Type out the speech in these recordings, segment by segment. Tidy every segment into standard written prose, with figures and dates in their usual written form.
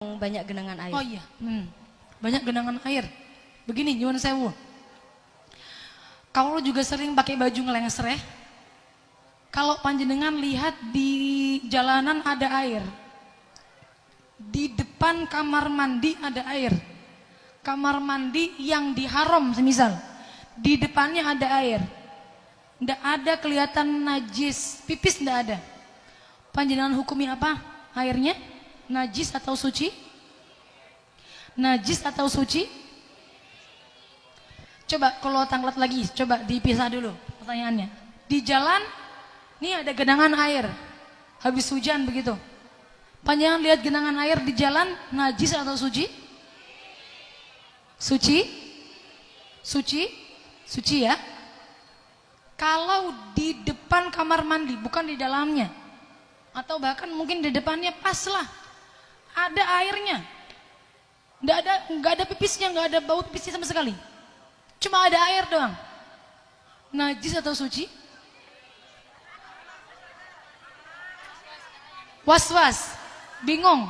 banyak genangan air. Oh iya, banyak genangan air. Begini, nyuwun sewu. Kalau juga sering pakai baju ngelengser ya. Kalau panjenengan lihat di jalanan ada air. Di depan kamar mandi ada air. Kamar mandi yang diharam semisal. Di depannya ada air. Nggak ada kelihatan najis, pipis nggak ada. Panjenengan hukumi apa? Airnya najis atau suci? Najis atau suci? Coba kalau tanglet lagi, coba dipisah dulu pertanyaannya. Di jalan, ini ada genangan air. Habis hujan begitu. Panjenengan lihat genangan air di jalan, najis atau suci? Suci? Suci? Suci ya? Kalau di depan kamar mandi, bukan di dalamnya. Atau bahkan mungkin di depannya pas lah. Ada airnya. Nggak ada pipisnya, nggak ada bau pipisnya sama sekali. Cuma ada air doang. Najis atau suci? Was-was, bingung.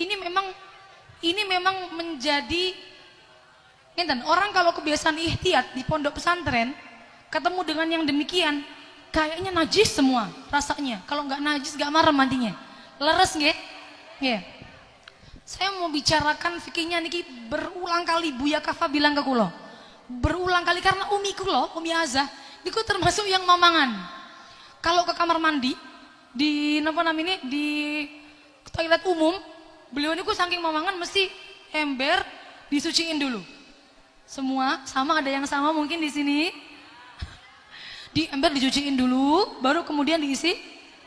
Ini memang menjadi orang kalau kebiasaan ihtiyat di pondok pesantren, ketemu dengan yang demikian, kayaknya najis semua rasanya. Kalau nggak najis nggak marah mandinya. Leres nggih? Nggih. Saya mau bicarakan fikihnya niki berulang kali Buya Kafa bilang ke kulo. Berulang kali karena umi kulo, Umi Azah, niku termasuk yang mamangan. Kalau ke kamar mandi di di toilet umum, beliau niku saking mamangan mesti ember disuciin dulu. Semua sama, ada yang sama mungkin di sini. Di ember dicuciin dulu, baru kemudian diisi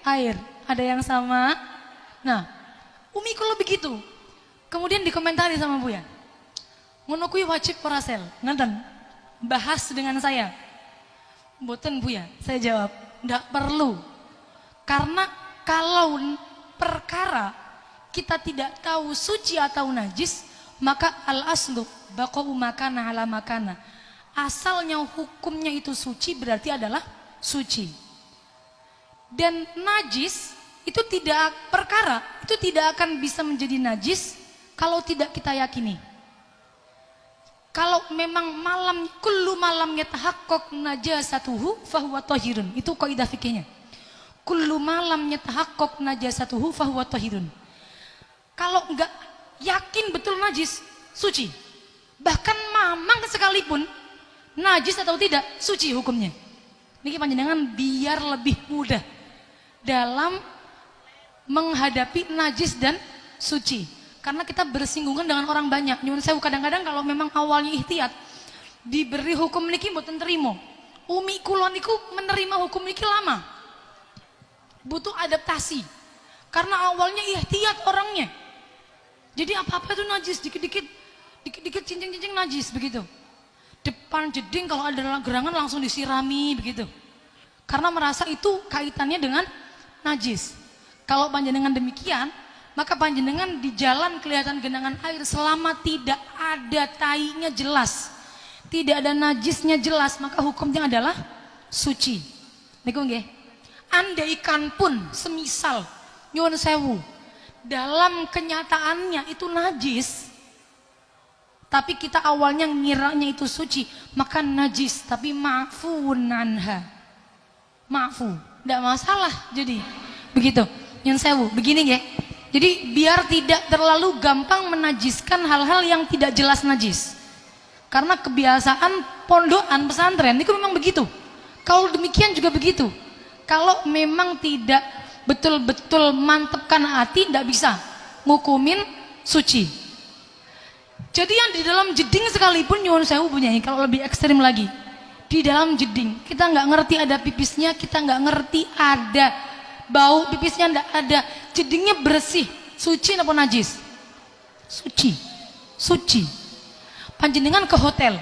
air. Ada yang sama. Nah, umi kulo begitu. Kemudian dikomentari sama Buya. Ngono kuwi wajib parasel. Ngeten. Bahas dengan saya. Mboten Buya, saya jawab, ndak perlu. Karena kalau perkara kita tidak tahu suci atau najis, maka al-aslu baqa'u makana ala makana. Asalnya hukumnya itu suci berarti adalah suci. Dan najis itu tidak perkara, itu tidak akan bisa menjadi najis kalau tidak kita yakini. Kalau memang kullu malam yatahaqqaq najasatuhu fahuwa thahirun. Itu kaidah fikihnya. Kullu malam yatahaqqaq najasatuhu fahuwa thahirun. Kalau enggak yakin betul najis, suci. Bahkan mamang sekalipun najis atau tidak, suci hukumnya. Niki panjenengan biar lebih mudah dalam menghadapi najis dan suci. Karena kita bersinggungan dengan orang banyak. Nyuwun sewu, kadang-kadang kalau memang awalnya ihtiyat diberi hukum niki mboten terima. Umi kula niku menerima hukum niki lama. Butuh adaptasi. Karena awalnya ihtiyat orangnya. Jadi apa-apa itu najis, dikit-dikit cincin-cincin najis begitu. Depan jeding kalau ada gerangan langsung disirami begitu. Karena merasa itu kaitannya dengan najis. Kalau panjenengan demikian, maka panjenengan di jalan kelihatan genangan air selama tidak ada tainya jelas, tidak ada najisnya jelas, maka hukumnya adalah suci. Niku nggih. Andaikan pun semisal nyuwun sewu, dalam kenyataannya itu najis, tapi kita awalnya ngiranya itu suci, maka najis, tapi ma'fuun anha. Ma'fu, tidak masalah jadi. Begitu. Nyuwun sewu, begini nggih. Jadi biar tidak terlalu gampang menajiskan hal-hal yang tidak jelas najis. Karena kebiasaan pondokan pesantren itu memang begitu. Kalau demikian juga begitu. Kalau memang tidak betul-betul mantepkan hati, tidak bisa ngukumin suci. Jadi yang di dalam jeding sekalipun nyuwun sewu punya, kalau lebih ekstrim lagi, di dalam jeding kita nggak ngerti ada pipisnya, kita nggak ngerti ada bau pipisnya, nggak ada, jedingnya bersih, suci atau najis? Suci, suci. Panjenengan ke hotel,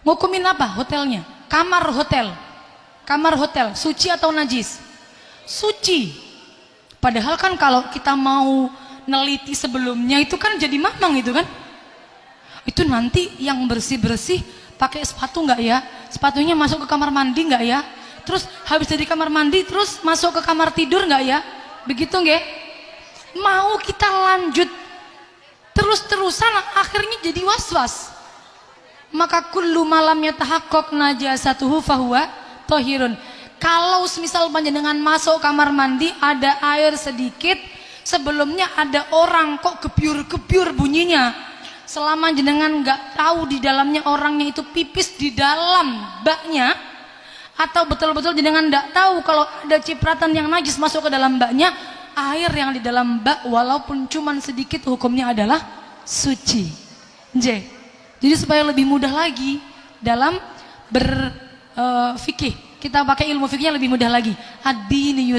ngukumin apa hotelnya? Kamar hotel, suci atau najis? Suci. Padahal kan kalau kita mau neliti sebelumnya itu kan jadi mamang itu kan? Itu nanti yang bersih-bersih pakai sepatu nggak ya? Sepatunya masuk ke kamar mandi nggak ya? Terus habis dari kamar mandi terus masuk ke kamar tidur nggak ya? Begitu nggih? mau kita lanjut terus-terusan akhirnya jadi was-was. Maka kullu malam yatahaqqaq najasatuhu fahuwa thahirun. Kalau semisal panjenengan masuk kamar mandi ada air sedikit, sebelumnya ada orang kok gebyur-gebyur bunyinya, selama jenengan nggak tahu di dalamnya orangnya itu pipis di dalam baknya, atau betul-betul jenengan nggak tahu kalau ada cipratan yang najis masuk ke dalam baknya, air yang di dalam bak walaupun cuman sedikit hukumnya adalah suci. Jadi supaya lebih mudah lagi dalam berfikih, kita pakai ilmu fikihnya lebih mudah lagi. Ad-dini